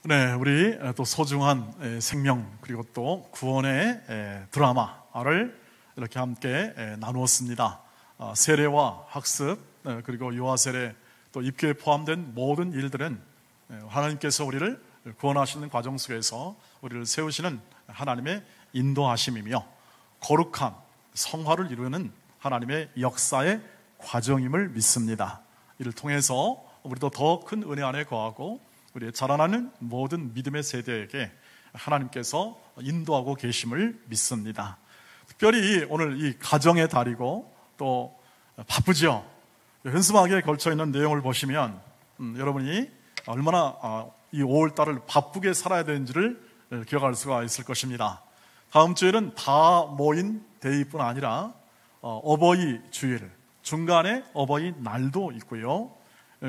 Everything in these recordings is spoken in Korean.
네, 우리 또 소중한 생명 그리고 또 구원의 드라마를 이렇게 함께 나누었습니다. 세례와 학습 그리고 유아 세례 또 입교에 포함된 모든 일들은 하나님께서 우리를 구원하시는 과정 속에서 우리를 세우시는 하나님의 인도하심이며 거룩함, 성화를 이루는 하나님의 역사의 과정임을 믿습니다. 이를 통해서 우리도 더 큰 은혜 안에 거하고 우리의 자라나는 모든 믿음의 세대에게 하나님께서 인도하고 계심을 믿습니다. 특별히 오늘 이 가정의 달이고 또 바쁘죠. 현수막에 걸쳐있는 내용을 보시면 여러분이 얼마나 이 5월달을 바쁘게 살아야 되는지를 기억할 수가 있을 것입니다. 다음 주에는 다 모인 데이뿐 아니라 어버이 주일, 중간에 어버이 날도 있고요.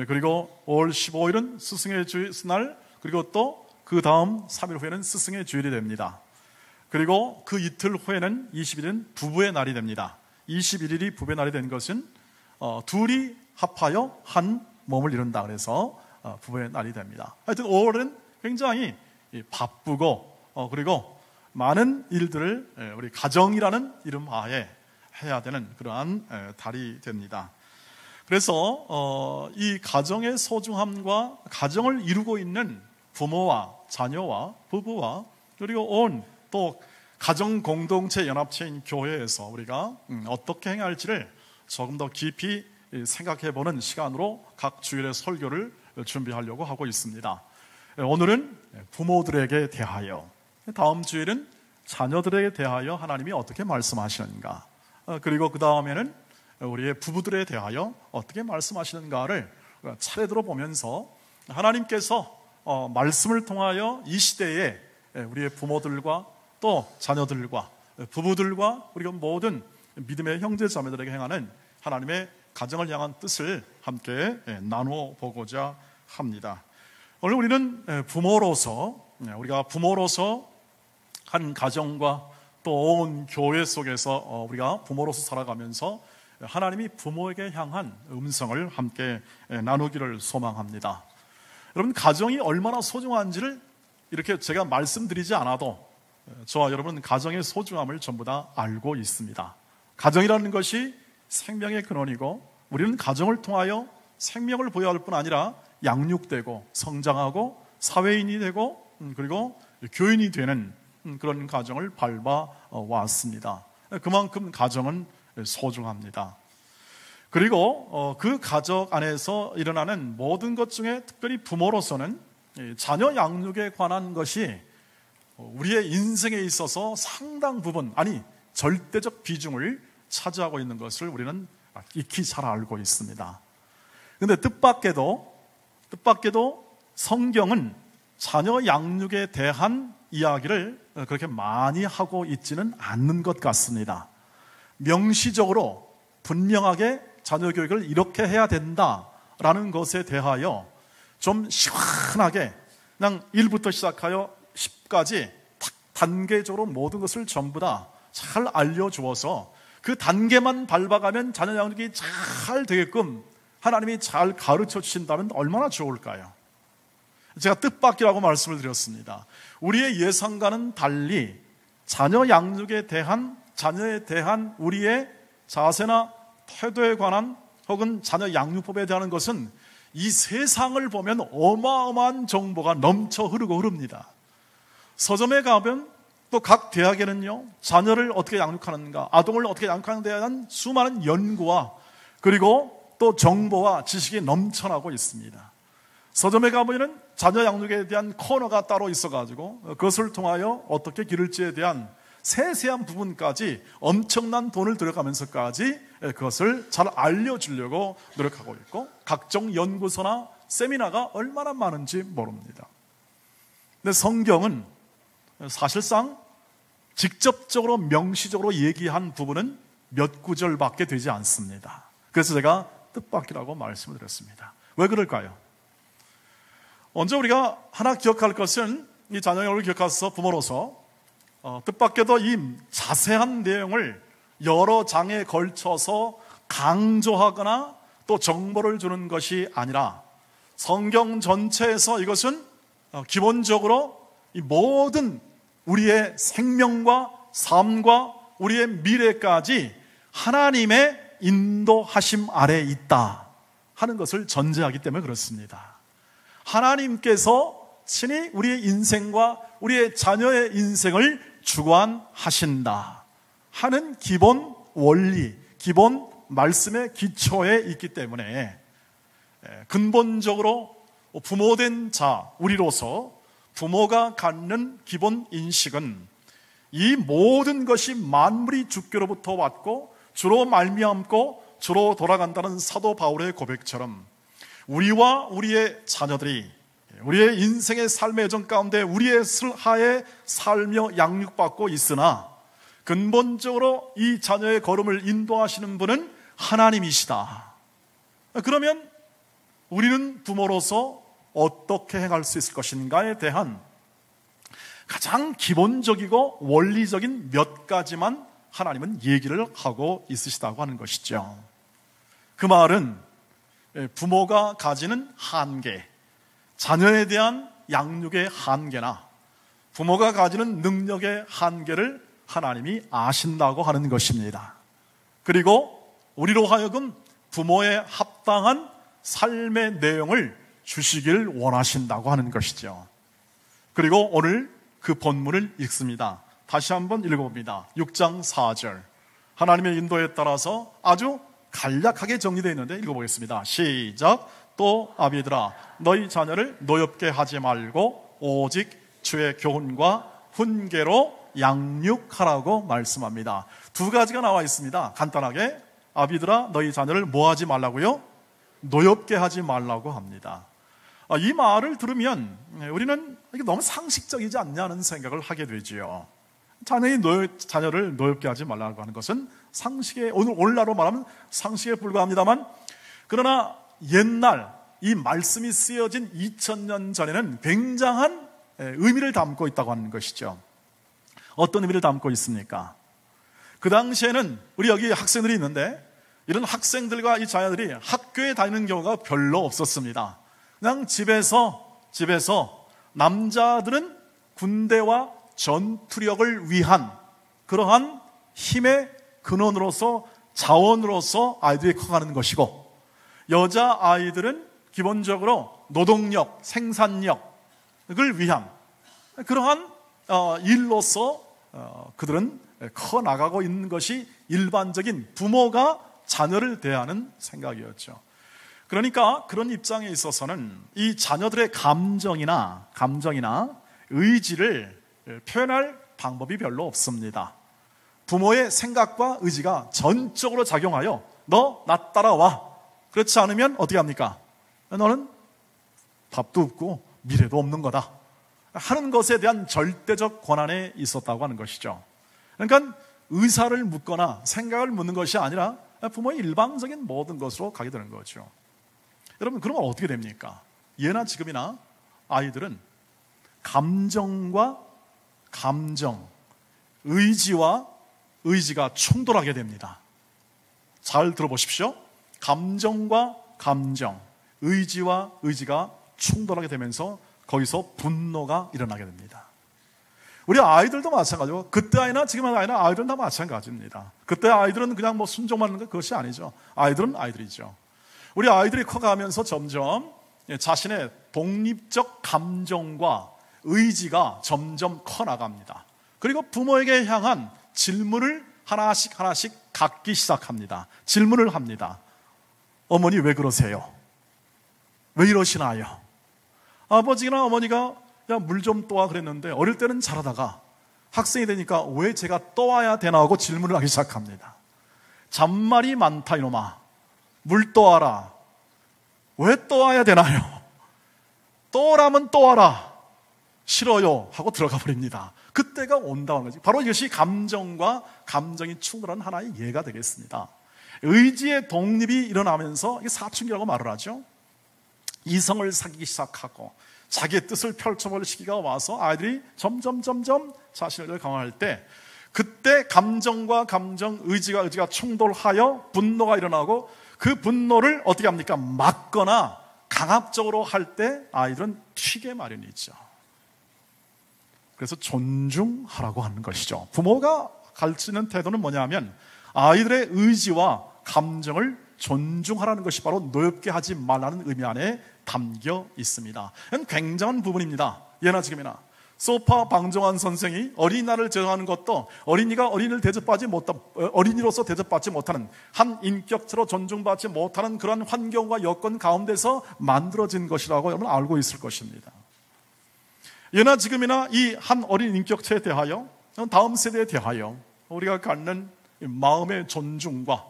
그리고 5월 15일은 스승의 주일, 그리고 또 그 다음 3일 후에는 스승의 주일이 됩니다. 그리고 그 이틀 후에는 20일은 부부의 날이 됩니다. 21일이 부부의 날이 된 것은 둘이 합하여 한 몸을 이룬다 그래서 부부의 날이 됩니다. 하여튼 5월은 굉장히 바쁘고 그리고 많은 일들을 우리 가정이라는 이름 하에 해야 되는 그러한 달이 됩니다. 그래서 이 가정의 소중함과 가정을 이루고 있는 부모와 자녀와 부부와 그리고 온 또 가정 공동체 연합체인 교회에서 우리가 어떻게 행할지를 조금 더 깊이 생각해보는 시간으로 각 주일의 설교를 준비하려고 하고 있습니다. 오늘은 부모들에게 대하여, 다음 주일은 자녀들에게 대하여 하나님이 어떻게 말씀하시는가, 그리고 그 다음에는 우리의 부부들에 대하여 어떻게 말씀하시는가를 차례대로 보면서 하나님께서 말씀을 통하여 이 시대에 우리의 부모들과 또 자녀들과 부부들과 그리고 모든 믿음의 형제 자매들에게 행하는 하나님의 가정을 향한 뜻을 함께 나누어 보고자 합니다. 오늘 우리는 우리가 부모로서 한 가정과 또 온 교회 속에서 우리가 부모로서 살아가면서 하나님이 부모에게 향한 음성을 함께 나누기를 소망합니다. 여러분, 가정이 얼마나 소중한지를 이렇게 제가 말씀드리지 않아도 저와 여러분은 가정의 소중함을 전부 다 알고 있습니다. 가정이라는 것이 생명의 근원이고 우리는 가정을 통하여 생명을 보여야 할 뿐 아니라 양육되고 성장하고 사회인이 되고 그리고 교인이 되는 그런 가정을 밟아왔습니다. 그만큼 가정은 소중합니다. 그리고 그 가족 안에서 일어나는 모든 것 중에 특별히 부모로서는 자녀 양육에 관한 것이 우리의 인생에 있어서 상당 부분, 아니 절대적 비중을 차지하고 있는 것을 우리는 익히 잘 알고 있습니다. 그런데 뜻밖에도 성경은 자녀 양육에 대한 이야기를 그렇게 많이 하고 있지는 않는 것 같습니다. 명시적으로 분명하게 자녀 교육을 이렇게 해야 된다라는 것에 대하여 좀 시원하게 그냥 1부터 시작하여 10까지 단계적으로 모든 것을 전부 다 잘 알려주어서 그 단계만 밟아가면 자녀 양육이 잘 되게끔 하나님이 잘 가르쳐 주신다면 얼마나 좋을까요? 제가 뜻밖이라고 말씀을 드렸습니다. 우리의 예상과는 달리 자녀 양육에 대한, 자녀에 대한 우리의 자세나 태도에 관한 혹은 자녀 양육법에 대한 것은 이 세상을 보면 어마어마한 정보가 넘쳐 흐릅니다. 서점에 가면 또 각 대학에는요, 자녀를 어떻게 양육하는가, 아동을 어떻게 양육하는 데에 대한 수많은 연구와 그리고 또 정보와 지식이 넘쳐나고 있습니다. 서점에 가보면 자녀 양육에 대한 코너가 따로 있어가지고 그것을 통하여 어떻게 기를지에 대한 세세한 부분까지 엄청난 돈을 들여가면서까지 그것을 잘 알려주려고 노력하고 있고 각종 연구소나 세미나가 얼마나 많은지 모릅니다. 근데 성경은 사실상 직접적으로 명시적으로 얘기한 부분은 몇 구절밖에 되지 않습니다. 그래서 제가 뜻밖이라고 말씀을 드렸습니다. 왜 그럴까요? 먼저 우리가 하나 기억할 것은 이 자녀 양육을 기억해서 부모로서 뜻밖에도 이 자세한 내용을 여러 장에 걸쳐서 강조하거나 또 정보를 주는 것이 아니라 성경 전체에서 이것은 기본적으로 이 모든 우리의 생명과 삶과 우리의 미래까지 하나님의 인도하심 아래에 있다 하는 것을 전제하기 때문에 그렇습니다. 하나님께서 친히 우리의 인생과 우리의 자녀의 인생을 주관하신다 하는 기본 원리, 기본 말씀의 기초에 있기 때문에 근본적으로 부모된 자, 우리로서 부모가 갖는 기본 인식은 이 모든 것이 만물이 주께로부터 왔고 주로 말미암고 주로 돌아간다는 사도 바울의 고백처럼 우리와 우리의 자녀들이 우리의 인생의 삶의 여정 가운데 우리의 하에 살며 양육받고 있으나 근본적으로 이 자녀의 걸음을 인도하시는 분은 하나님이시다. 그러면 우리는 부모로서 어떻게 행할 수 있을 것인가에 대한 가장 기본적이고 원리적인 몇 가지만 하나님은 얘기를 하고 있으시다고 하는 것이죠. 그 말은 부모가 가지는 한계, 자녀에 대한 양육의 한계나 부모가 가지는 능력의 한계를 하나님이 아신다고 하는 것입니다. 그리고 우리로 하여금 부모에 합당한 삶의 내용을 주시길 원하신다고 하는 것이죠. 그리고 오늘 그 본문을 읽습니다. 다시 한번 읽어봅니다. 6장 4절 하나님의 인도에 따라서 아주 간략하게 정리되어 있는데 읽어보겠습니다. 시작. 또 아비들아 너희 자녀를 노엽게 하지 말고 오직 주의 교훈과 훈계로 양육하라고 말씀합니다. 두 가지가 나와 있습니다. 간단하게 아비들아 너희 자녀를 뭐 하지 말라고요? 노엽게 하지 말라고 합니다. 이 말을 들으면 우리는 이게 너무 상식적이지 않냐는 생각을 하게 되지요. 자녀를 노엽게 하지 말라고 하는 것은 상식에, 오늘날로 말하면 상식에 불과합니다만, 그러나 옛날 이 말씀이 쓰여진 2000년 전에는 굉장한 의미를 담고 있다고 하는 것이죠. 어떤 의미를 담고 있습니까? 그 당시에는 우리 여기 학생들이 있는데 이런 학생들과 이 자녀들이 학교에 다니는 경우가 별로 없었습니다. 그냥 집에서 남자들은 군대와 전투력을 위한 그러한 힘의 근원으로서 자원으로서 아이들이 커가는 것이고, 여자아이들은 기본적으로 노동력, 생산력을 위한 그러한 일로서 그들은 커나가고 있는 것이 일반적인 부모가 자녀를 대하는 생각이었죠. 그러니까 그런 입장에 있어서는 이 자녀들의 감정이나 의지를 표현할 방법이 별로 없습니다. 부모의 생각과 의지가 전적으로 작용하여 너 나 따라와, 그렇지 않으면 어떻게 합니까? 너는 밥도 없고 미래도 없는 거다 하는 것에 대한 절대적 권한에 있었다고 하는 것이죠. 그러니까 의사를 묻거나 생각을 묻는 것이 아니라 부모의 일방적인 모든 것으로 가게 되는 거죠. 여러분, 그러면 어떻게 됩니까? 예나 지금이나 아이들은 감정과 감정, 의지와 의지가 충돌하게 됩니다. 잘 들어보십시오. 감정과 감정, 의지와 의지가 충돌하게 되면서 거기서 분노가 일어나게 됩니다. 우리 아이들도 마찬가지고, 그때 아이나 지금 아이나 아이들은 다 마찬가지입니다. 그때 아이들은 그냥 뭐 순종만 하는 것, 그것이 아니죠. 아이들은 아이들이죠. 우리 아이들이 커가면서 점점 자신의 독립적 감정과 의지가 점점 커나갑니다. 그리고 부모에게 향한 질문을 하나씩 갖기 시작합니다. 질문을 합니다. 어머니 왜 그러세요? 왜 이러시나요? 아버지나 어머니가 야, 물 좀 떠와 그랬는데 어릴 때는 잘하다가 학생이 되니까 왜 제가 떠와야 되나 하고 질문을 하기 시작합니다. 잔말이 많다 이놈아. 물 떠와라. 왜 떠와야 되나요? 떠오라면 떠와라. 싫어요 하고 들어가 버립니다. 그때가 온다는 거지. 바로 이것이 감정과 감정이 충돌한 하나의 예가 되겠습니다. 의지의 독립이 일어나면서 이게 사춘기라고 말을 하죠. 이성을 사귀기 시작하고 자기의 뜻을 펼쳐볼 시기가 와서 아이들이 점점 자신을 강화할 때, 그때 감정과 감정, 의지가 충돌하여 분노가 일어나고, 그 분노를 어떻게 합니까? 막거나 강압적으로 할 때 아이들은 튀게 마련이죠. 그래서 존중하라고 하는 것이죠. 부모가 가르치는 태도는 뭐냐면 아이들의 의지와 감정을 존중하라는 것이 바로 노엽게 하지 말라는 의미 안에 담겨 있습니다. 이건 굉장한 부분입니다. 예나 지금이나 소파 방정환 선생이 어린이날을 제정하는 것도 어린이가 어린이로서 대접받지 못하는, 한 인격체로 존중받지 못하는 그런 환경과 여건 가운데서 만들어진 것이라고 여러분 알고 있을 것입니다. 예나 지금이나 이 한 어린 인격체에 대하여, 다음 세대에 대하여 우리가 갖는 마음의 존중과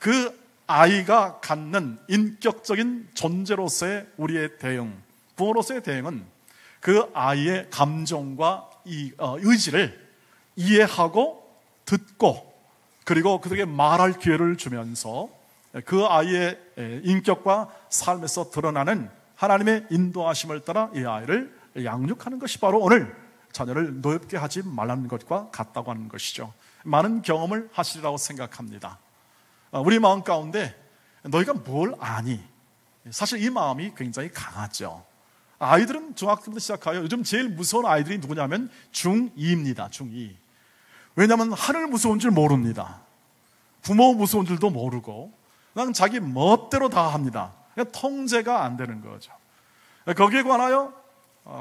그 아이가 갖는 인격적인 존재로서의 우리의 대응, 부모로서의 대응은 그 아이의 감정과 의지를 이해하고 듣고, 그리고 그들에게 말할 기회를 주면서 그 아이의 인격과 삶에서 드러나는 하나님의 인도하심을 따라 이 아이를 양육하는 것이 바로 오늘 자녀를 노엽게 하지 말라는 것과 같다고 하는 것이죠. 많은 경험을 하시리라고 생각합니다. 우리 마음 가운데 너희가 뭘 아니? 사실 이 마음이 굉장히 강하죠. 아이들은 중학교부터 시작하여 요즘 제일 무서운 아이들이 누구냐면 중2입니다. 중2. 왜냐하면 하늘 무서운 줄 모릅니다. 부모 무서운 줄도 모르고 그냥 자기 멋대로 다 합니다. 그냥 통제가 안 되는 거죠. 거기에 관하여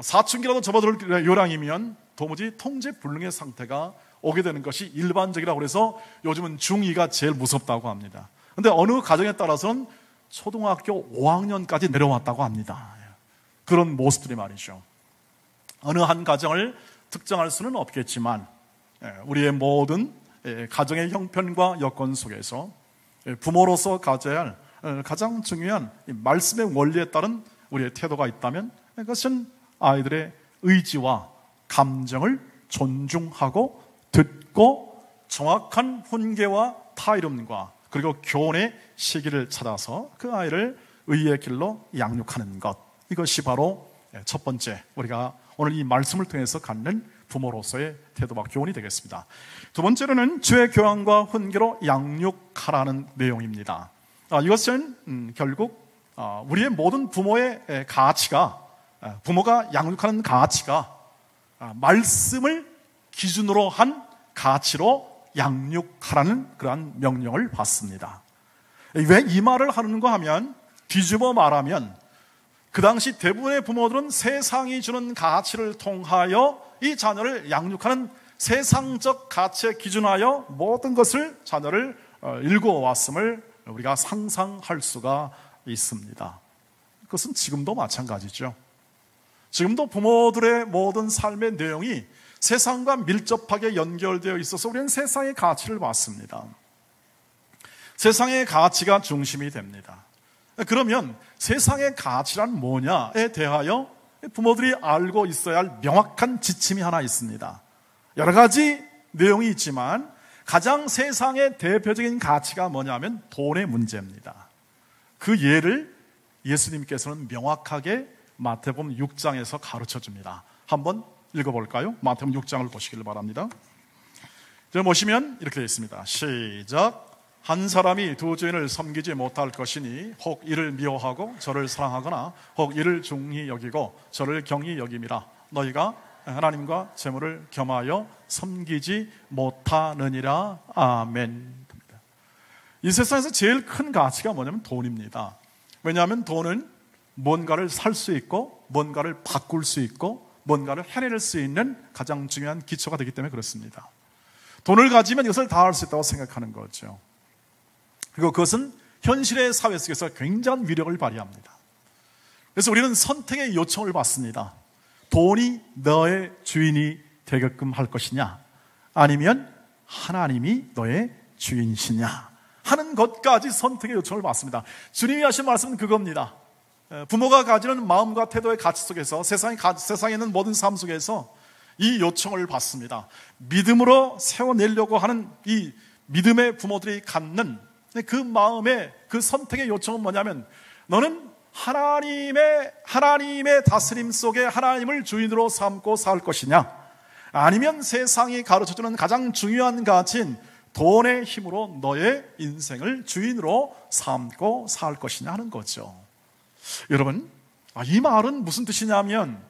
사춘기라도 접어들 요량이면 도무지 통제 불능의 상태가 오게 되는 것이 일반적이라고 그래서 요즘은 중2가 제일 무섭다고 합니다. 그런데 어느 가정에 따라서는 초등학교 5학년까지 내려왔다고 합니다. 그런 모습들이 말이죠. 어느 한 가정을 특정할 수는 없겠지만 우리의 모든 가정의 형편과 여건 속에서 부모로서 가져야 할 가장 중요한 말씀의 원리에 따른 우리의 태도가 있다면 그것은 아이들의 의지와 감정을 존중하고 듣고 정확한 훈계와 타이름과 그리고 교훈의 시기를 찾아서 그 아이를 의의 길로 양육하는 것, 이것이 바로 첫 번째 우리가 오늘 이 말씀을 통해서 갖는 부모로서의 태도와 교훈이 되겠습니다. 두 번째로는 주의 교양과 훈계로 양육하라는 내용입니다. 이것은 결국 우리의 모든 부모의 가치가, 부모가 양육하는 가치가 말씀을 기준으로 한 가치로 양육하라는 그러한 명령을 받습니다. 왜 이 말을 하는가 하면, 뒤집어 말하면 그 당시 대부분의 부모들은 세상이 주는 가치를 통하여 이 자녀를 양육하는 세상적 가치에 기준하여 모든 것을 자녀를 일구어왔음을 우리가 상상할 수가 있습니다. 그것은 지금도 마찬가지죠. 지금도 부모들의 모든 삶의 내용이 세상과 밀접하게 연결되어 있어서 우리는 세상의 가치를 받습니다. 세상의 가치가 중심이 됩니다. 그러면 세상의 가치란 뭐냐에 대하여 부모들이 알고 있어야 할 명확한 지침이 하나 있습니다. 여러 가지 내용이 있지만 가장 세상의 대표적인 가치가 뭐냐면 돈의 문제입니다. 그 예를 예수님께서는 명확하게 마태복음 6장에서 가르쳐줍니다. 한번 읽어볼까요? 마태복음 6장을 보시길 바랍니다. 저 보시면 이렇게 되어 있습니다. 시작. 한 사람이 두 주인을 섬기지 못할 것이니 혹 이를 미워하고 저를 사랑하거나 혹 이를 중히 여기고 저를 경히 여김이라. 너희가 하나님과 재물을 겸하여 섬기지 못하느니라. 아멘. 이 세상에서 제일 큰 가치가 뭐냐면 돈입니다. 왜냐하면 돈은 뭔가를 살 수 있고 뭔가를 바꿀 수 있고 뭔가를 해낼 수 있는 가장 중요한 기초가 되기 때문에 그렇습니다. 돈을 가지면 이것을 다 할 수 있다고 생각하는 거죠. 그리고 그것은 현실의 사회 속에서 굉장한 위력을 발휘합니다. 그래서 우리는 선택의 요청을 받습니다. 돈이 너의 주인이 되게끔 할 것이냐, 아니면 하나님이 너의 주인이시냐 하는 것까지 선택의 요청을 받습니다. 주님이 하신 말씀은 그겁니다. 부모가 가지는 마음과 태도의 가치 속에서 세상에 있는 모든 삶 속에서 이 요청을 받습니다. 믿음으로 세워내려고 하는 이 믿음의 부모들이 갖는 그 마음의 그 선택의 요청은 뭐냐면, 너는 하나님의 다스림 속에 하나님을 주인으로 삼고 살 것이냐, 아니면 세상이 가르쳐주는 가장 중요한 가치인 돈의 힘으로 너의 인생을 주인으로 삼고 살 것이냐 하는 거죠. 여러분, 이 말은 무슨 뜻이냐면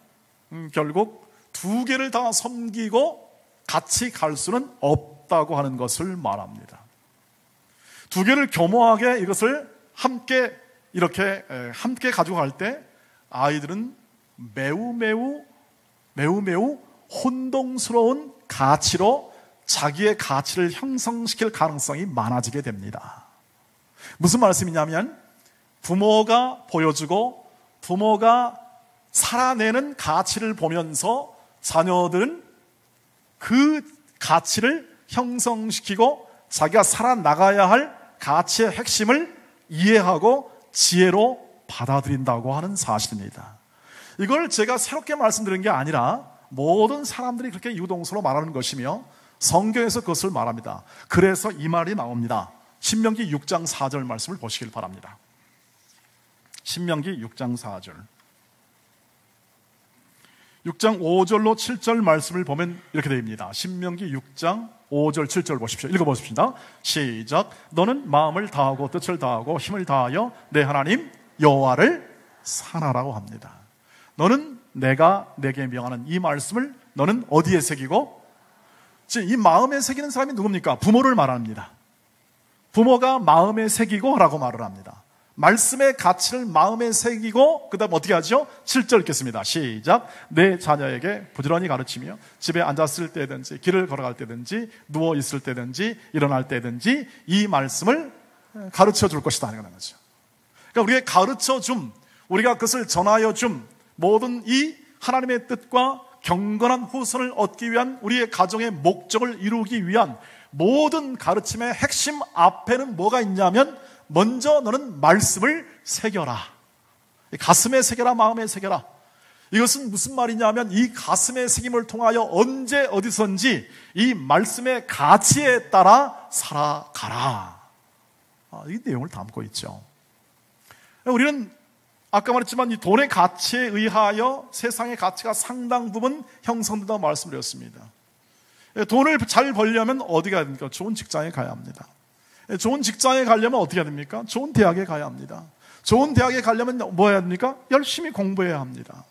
결국 두 개를 다 섬기고 같이 갈 수는 없다고 하는 것을 말합니다. 두 개를 교묘하게 이것을 함께 이렇게 함께 가지고 갈 때 아이들은 매우 혼동스러운 가치로 자기의 가치를 형성시킬 가능성이 많아지게 됩니다. 무슨 말씀이냐면 부모가 보여주고 부모가 살아내는 가치를 보면서 자녀들은 그 가치를 형성시키고 자기가 살아나가야 할 가치의 핵심을 이해하고 지혜로 받아들인다고 하는 사실입니다. 이걸 제가 새롭게 말씀드린 게 아니라 모든 사람들이 그렇게 유동서로 말하는 것이며 성경에서 그것을 말합니다. 그래서 이 말이 나옵니다. 신명기 6장 4절 말씀을 보시길 바랍니다. 신명기 6장 4절 6장 5절로 7절 말씀을 보면 이렇게 됩니다. 신명기 6장 5절 7절 보십시오. 읽어보십시다. 시작. 너는 마음을 다하고 뜻을 다하고 힘을 다하여 내 하나님 여호와를 사랑하라고 합니다. 너는 내가 내게 명하는 이 말씀을 너는 어디에 새기고, 이 마음에 새기는 사람이 누굽니까? 부모를 말합니다. 부모가 마음에 새기고 라고 말을 합니다. 말씀의 가치를 마음에 새기고 그 다음 어떻게 하죠? 7절 읽겠습니다. 시작. 내 자녀에게 부지런히 가르치며 집에 앉았을 때든지 길을 걸어갈 때든지 누워 있을 때든지 일어날 때든지 이 말씀을 가르쳐 줄 것이다 하는 거죠. 그러니까 우리에게 가르쳐 줌, 우리가 그것을 전하여 줌, 모든 이 하나님의 뜻과 경건한 후손을 얻기 위한 우리의 가정의 목적을 이루기 위한 모든 가르침의 핵심 앞에는 뭐가 있냐면 먼저 너는 말씀을 새겨라. 가슴에 새겨라, 마음에 새겨라. 이것은 무슨 말이냐면 이 가슴의 새김을 통하여 언제 어디선지 이 말씀의 가치에 따라 살아가라. 이 내용을 담고 있죠. 우리는 아까 말했지만 이 돈의 가치에 의하여 세상의 가치가 상당 부분 형성된다고 말씀드렸습니다. 돈을 잘 벌려면 어디 가야 됩니까? 좋은 직장에 가야 합니다. 좋은 직장에 가려면 어떻게 해야 됩니까? 좋은 대학에 가야 합니다. 좋은 대학에 가려면 뭐 해야 됩니까? 열심히 공부해야 합니다.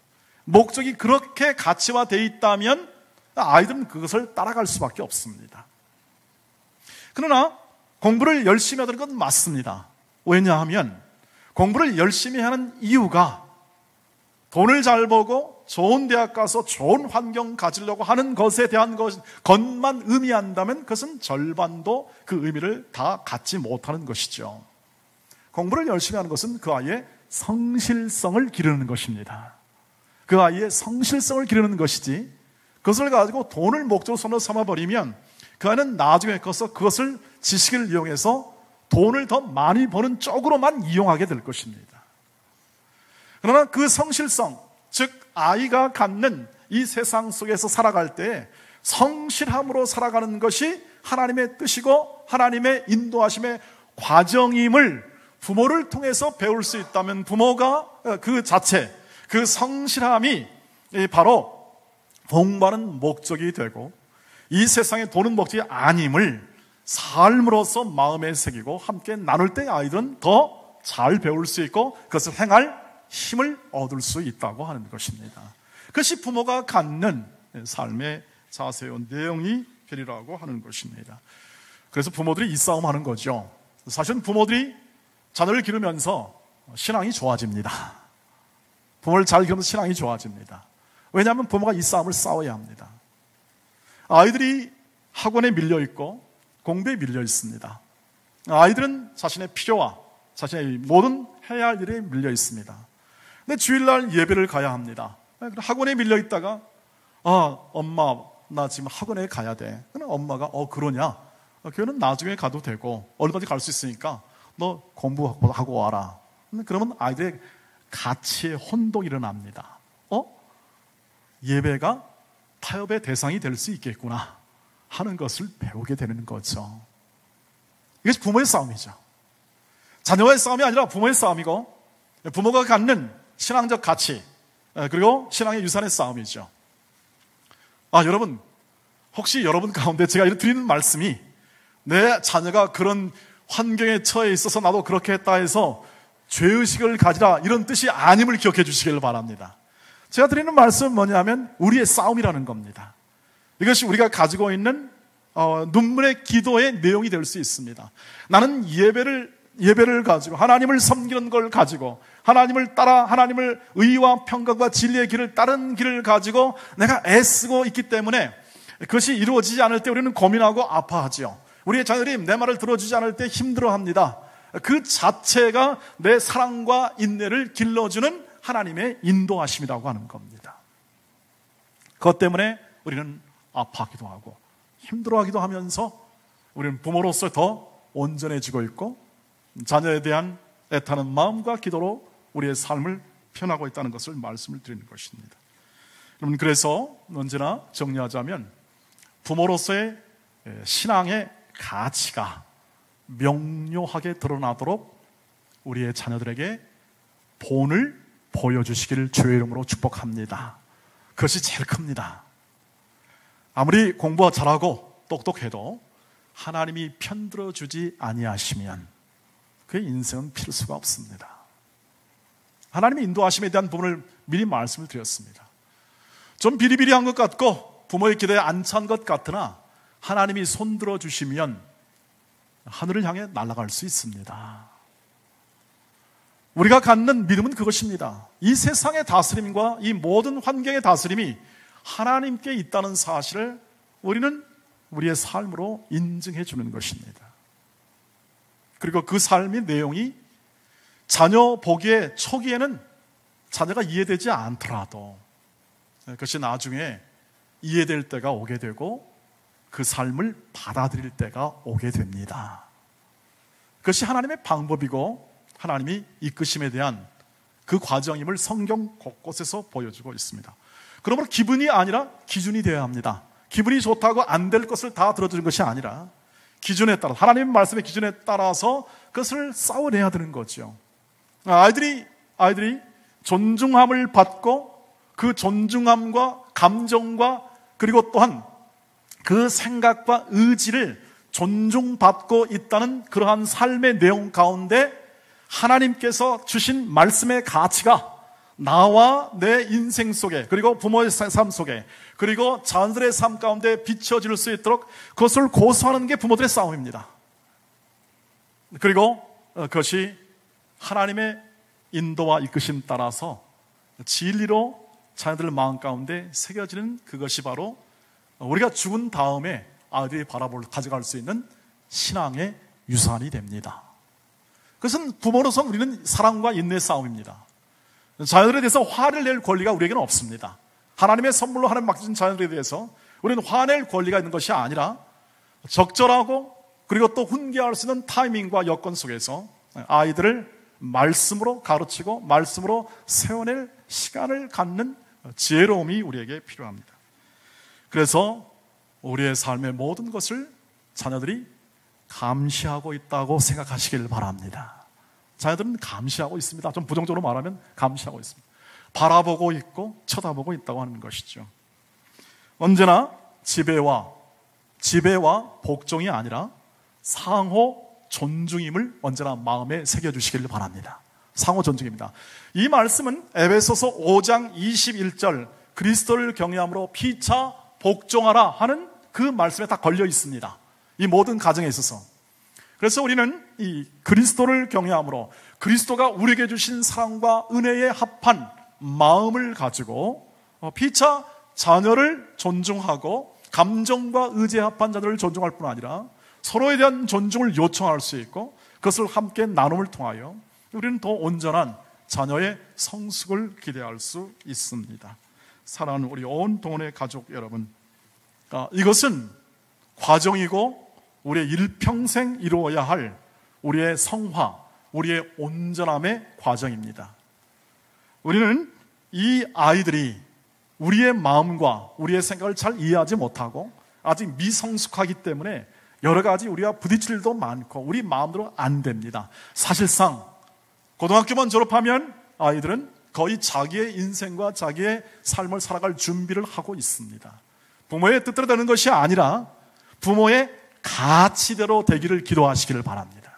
목적이 그렇게 가치화되어 있다면 아이들은 그것을 따라갈 수밖에 없습니다. 그러나 공부를 열심히 하는 건 맞습니다. 왜냐하면 공부를 열심히 하는 이유가 돈을 잘 벌고 좋은 대학 가서 좋은 환경 가지려고 하는 것에 대한 것만 의미한다면 그것은 절반도 그 의미를 다 갖지 못하는 것이죠. 공부를 열심히 하는 것은 그 아이의 성실성을 기르는 것입니다. 그 아이의 성실성을 기르는 것이지 그것을 가지고 돈을 목적으로 삼아버리면 그 아이는 나중에 커서 그것을 지식을 이용해서 돈을 더 많이 버는 쪽으로만 이용하게 될 것입니다. 그러나 그 성실성, 즉 아이가 갖는 이 세상 속에서 살아갈 때 성실함으로 살아가는 것이 하나님의 뜻이고 하나님의 인도하심의 과정임을 부모를 통해서 배울 수 있다면 부모가 그 자체, 그 성실함이 바로 공부하는 목적이 되고 이 세상에 도는 목적이 아님을 삶으로서 마음에 새기고 함께 나눌 때 아이들은 더 잘 배울 수 있고 그것을 행할 힘을 얻을 수 있다고 하는 것입니다. 그것이 부모가 갖는 삶의 자세요 내용이 되리라고 하는 것입니다. 그래서 부모들이 이 싸움하는 거죠. 사실은 부모들이 자녀를 기르면서 신앙이 좋아집니다. 부모를 잘 기르면서 신앙이 좋아집니다. 왜냐하면 부모가 이 싸움을 싸워야 합니다. 아이들이 학원에 밀려 있고 공부에 밀려 있습니다. 아이들은 자신의 필요와 자신의 모든 해야 할 일에 밀려 있습니다. 근데 주일날 예배를 가야 합니다. 학원에 밀려 있다가 엄마 나 지금 학원에 가야 돼. 그럼 엄마가 그러냐? 교회는 나중에 가도 되고 얼마든지 갈 수 있으니까 너 공부하고 와라. 그러면 아이들의 가치의 혼동이 일어납니다. 예배가 타협의 대상이 될 수 있겠구나 하는 것을 배우게 되는 거죠. 이것이 부모의 싸움이죠. 자녀와의 싸움이 아니라 부모의 싸움이고 부모가 갖는 신앙적 가치 그리고 신앙의 유산의 싸움이죠. 여러분 혹시 여러분 가운데 제가 드리는 말씀이 내 자녀가 그런 환경에 처해 있어서 나도 그렇게 했다 해서 죄의식을 가지라 이런 뜻이 아님을 기억해 주시길 바랍니다. 제가 드리는 말씀은 뭐냐면 우리의 싸움이라는 겁니다. 이것이 우리가 가지고 있는 눈물의 기도의 내용이 될 수 있습니다. 나는 예배를 가지고 하나님을 섬기는 걸 가지고 하나님을 따라 하나님을 의와 평강과 진리의 길을 따른 길을 가지고 내가 애쓰고 있기 때문에 그것이 이루어지지 않을 때 우리는 고민하고 아파하지요. 우리의 자녀들이 내 말을 들어주지 않을 때 힘들어합니다. 그 자체가 내 사랑과 인내를 길러주는 하나님의 인도하심이라고 하는 겁니다. 그것 때문에 우리는 아파하기도 하고 힘들어하기도 하면서 우리는 부모로서 더 온전해지고 있고 자녀에 대한 애타는 마음과 기도로 우리의 삶을 편하고 있다는 것을 말씀을 드리는 것입니다. 여러분, 그래서 언제나 정리하자면 부모로서의 신앙의 가치가 명료하게 드러나도록 우리의 자녀들에게 본을 보여주시기를 주의 이름으로 축복합니다. 그것이 제일 큽니다. 아무리 공부가 잘하고 똑똑해도 하나님이 편들어주지 아니하시면 그의 인생은 필수가 없습니다. 하나님의 인도하심에 대한 부분을 미리 말씀을 드렸습니다. 좀 비리비리한 것 같고 부모의 기대에 안 찬 것 같으나 하나님이 손들어 주시면 하늘을 향해 날아갈 수 있습니다. 우리가 갖는 믿음은 그것입니다. 이 세상의 다스림과 이 모든 환경의 다스림이 하나님께 있다는 사실을 우리는 우리의 삶으로 인증해 주는 것입니다. 그리고 그 삶의 내용이 자녀 보기에 초기에는 자녀가 이해되지 않더라도 그것이 나중에 이해될 때가 오게 되고 그 삶을 받아들일 때가 오게 됩니다. 그것이 하나님의 방법이고 하나님이 이끄심에 대한 그 과정임을 성경 곳곳에서 보여주고 있습니다. 그러므로 기분이 아니라 기준이 되어야 합니다. 기분이 좋다고 안 될 것을 다 들어주는 것이 아니라 기준에 따라 하나님의 말씀의 기준에 따라서 그것을 싸워내야 되는 거죠. 아이들이 존중함을 받고 그 존중함과 감정과 그리고 또한 그 생각과 의지를 존중받고 있다는 그러한 삶의 내용 가운데 하나님께서 주신 말씀의 가치가 나와 내 인생 속에 그리고 부모의 삶 속에 그리고 자녀들의 삶 가운데 비춰질 수 있도록 그것을 고수하는 게 부모들의 싸움입니다. 그리고 그것이 하나님의 인도와 이끄심 따라서 진리로 자녀들 마음 가운데 새겨지는 그것이 바로 우리가 죽은 다음에 아이들이 가져갈 수 있는 신앙의 유산이 됩니다. 그것은 부모로서 우리는 사랑과 인내의 싸움입니다. 자녀들에 대해서 화를 낼 권리가 우리에게는 없습니다. 하나님의 선물로 하나님 맡겨준 자녀들에 대해서 우리는 화낼 권리가 있는 것이 아니라 적절하고 그리고 또 훈계할 수 있는 타이밍과 여건 속에서 아이들을 말씀으로 가르치고 말씀으로 세워낼 시간을 갖는 지혜로움이 우리에게 필요합니다. 그래서 우리의 삶의 모든 것을 자녀들이 감시하고 있다고 생각하시길 바랍니다. 자녀들은 감시하고 있습니다. 좀 부정적으로 말하면 감시하고 있습니다. 바라보고 있고 쳐다보고 있다고 하는 것이죠. 언제나 지배와 복종이 아니라 상호 존중임을 언제나 마음에 새겨주시길 바랍니다. 상호 존중입니다. 이 말씀은 에베소서 5장 21절 그리스도를 경외함으로 피차 복종하라 하는 그 말씀에 다 걸려 있습니다. 이 모든 가정에 있어서. 그래서 우리는 이 그리스도를 경외함으로 그리스도가 우리에게 주신 사랑과 은혜에 합한 마음을 가지고 피차 자녀를 존중하고 감정과 의지에 합한 자녀를 존중할 뿐 아니라 서로에 대한 존중을 요청할 수 있고 그것을 함께 나눔을 통하여 우리는 더 온전한 자녀의 성숙을 기대할 수 있습니다. 사랑하는 우리 온 동원의 가족 여러분, 이것은 과정이고 우리의 일평생 이루어야 할 우리의 성화, 우리의 온전함의 과정입니다. 우리는 이 아이들이 우리의 마음과 우리의 생각을 잘 이해하지 못하고 아직 미성숙하기 때문에 여러 가지 우리가 부딪힐 일도 많고 우리 마음대로 안 됩니다. 사실상 고등학교만 졸업하면 아이들은 거의 자기의 인생과 자기의 삶을 살아갈 준비를 하고 있습니다. 부모의 뜻대로 되는 것이 아니라 부모의 가치대로 되기를 기도하시기를 바랍니다.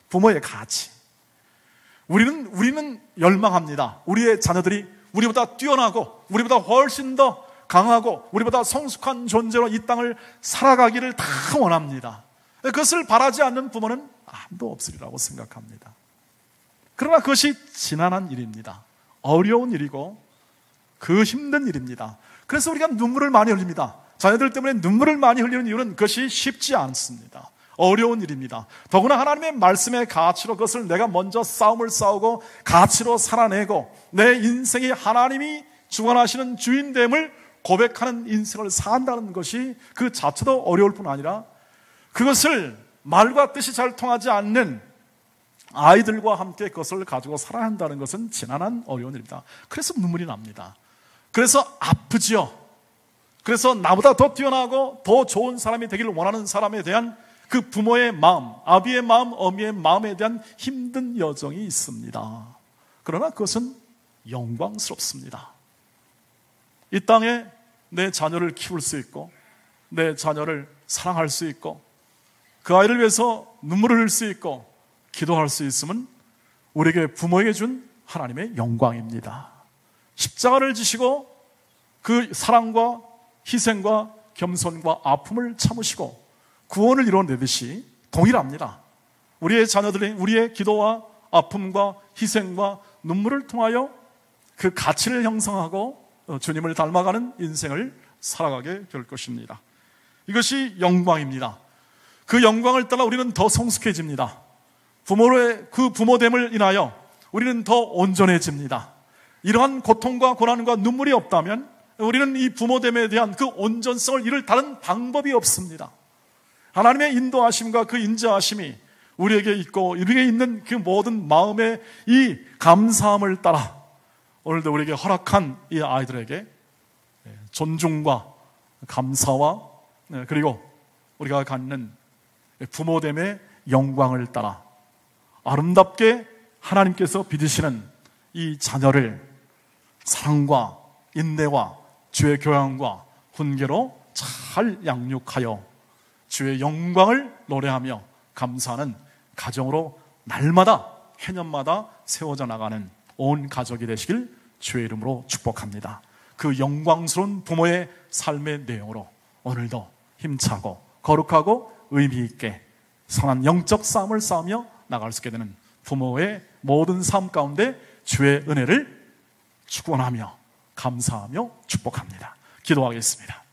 부모의 가치. 우리는 열망합니다. 우리의 자녀들이 우리보다 뛰어나고 우리보다 훨씬 더 강하고 우리보다 성숙한 존재로 이 땅을 살아가기를 다 원합니다. 그것을 바라지 않는 부모는 아무도 없으리라고 생각합니다. 그러나 그것이 지난한 일입니다. 어려운 일이고 그 힘든 일입니다. 그래서 우리가 눈물을 많이 흘립니다. 자녀들 때문에 눈물을 많이 흘리는 이유는 그것이 쉽지 않습니다. 어려운 일입니다. 더구나 하나님의 말씀의 가치로 그것을 내가 먼저 싸움을 싸우고 가치로 살아내고 내 인생이 하나님이 주관하시는 주인됨을 고백하는 인생을 산다는 것이 그 자체도 어려울 뿐 아니라 그것을 말과 뜻이 잘 통하지 않는 아이들과 함께 그것을 가지고 살아야 한다는 것은 지난한 어려운 일입니다. 그래서 눈물이 납니다. 그래서 아프지요. 그래서 나보다 더 뛰어나고 더 좋은 사람이 되기를 원하는 사람에 대한 그 부모의 마음, 아비의 마음, 어미의 마음에 대한 힘든 여정이 있습니다. 그러나 그것은 영광스럽습니다. 이 땅에 내 자녀를 키울 수 있고 내 자녀를 사랑할 수 있고 그 아이를 위해서 눈물을 흘릴 수 있고 기도할 수 있음은 우리에게 부모에게 준 하나님의 영광입니다. 십자가를 지시고 그 사랑과 희생과 겸손과 아픔을 참으시고 구원을 이뤄내듯이 동일합니다. 우리의 자녀들이 우리의 기도와 아픔과 희생과 눈물을 통하여 그 가치를 형성하고 주님을 닮아가는 인생을 살아가게 될 것입니다. 이것이 영광입니다. 그 영광을 따라 우리는 더 성숙해집니다. 부모의 그 부모됨을 인하여 우리는 더 온전해집니다. 이러한 고통과 고난과 눈물이 없다면 우리는 이 부모됨에 대한 그 온전성을 이룰 다른 방법이 없습니다. 하나님의 인도하심과 그 인자하심이 우리에게 있고 우리에게 있는 그 모든 마음의 이 감사함을 따라 오늘도 우리에게 허락한 이 아이들에게 존중과 감사와 그리고 우리가 갖는 부모됨의 영광을 따라 아름답게 하나님께서 빚으시는 이 자녀를 사랑과 인내와 주의 교양과 훈계로 잘 양육하여 주의 영광을 노래하며 감사하는 가정으로 날마다 해년마다 세워져 나가는 온 가족이 되시길 주의 이름으로 축복합니다. 그 영광스러운 부모의 삶의 내용으로 오늘도 힘차고 거룩하고 의미 있게 선한 영적 싸움을 싸우며 나갈 수 있게 되는 부모의 모든 삶 가운데 주의 은혜를 축원하며 감사하며 축복합니다. 기도하겠습니다.